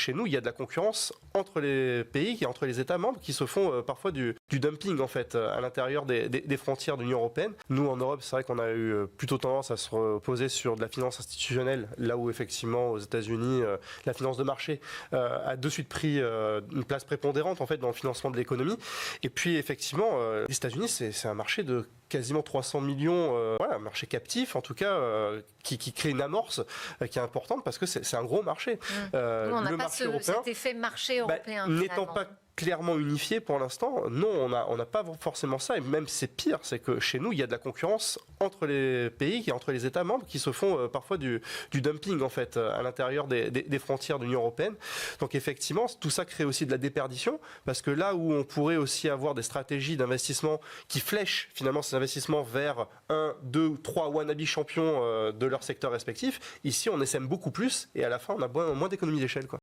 chez nous, il y a de la concurrence entre les pays, entre les États membres qui se font parfois du dumping en fait à l'intérieur des frontières de l'Union européenne. Nous en Europe, c'est vrai qu'on a eu plutôt tendance à se reposer sur de la finance institutionnelle, là où effectivement aux États-Unis, la finance de marché a de suite pris une place prépondérante en fait dans le financement de l'économie. Et puis effectivement, les États-Unis, c'est un marché de quasiment 300 millions, un marché captif en tout cas, qui crée une amorce qui est importante parce que c'est un gros marché. On n'a pas cet effet marché européen. N'étant pas clairement unifié pour l'instant, non, on n'a pas forcément ça, et même c'est pire, c'est que chez nous, il y a de la concurrence entre les pays, entre les États membres qui se font parfois du dumping en fait à l'intérieur des frontières de l'Union européenne. Donc effectivement, tout ça crée aussi de la déperdition, parce que là où on pourrait aussi avoir des stratégies d'investissement qui flèchent finalement ces investissements vers 1, 2 ou 3 wannabe champions de leur secteur respectif, ici on essaime beaucoup plus, et à la fin on a moins d'économies d'échelle, quoi.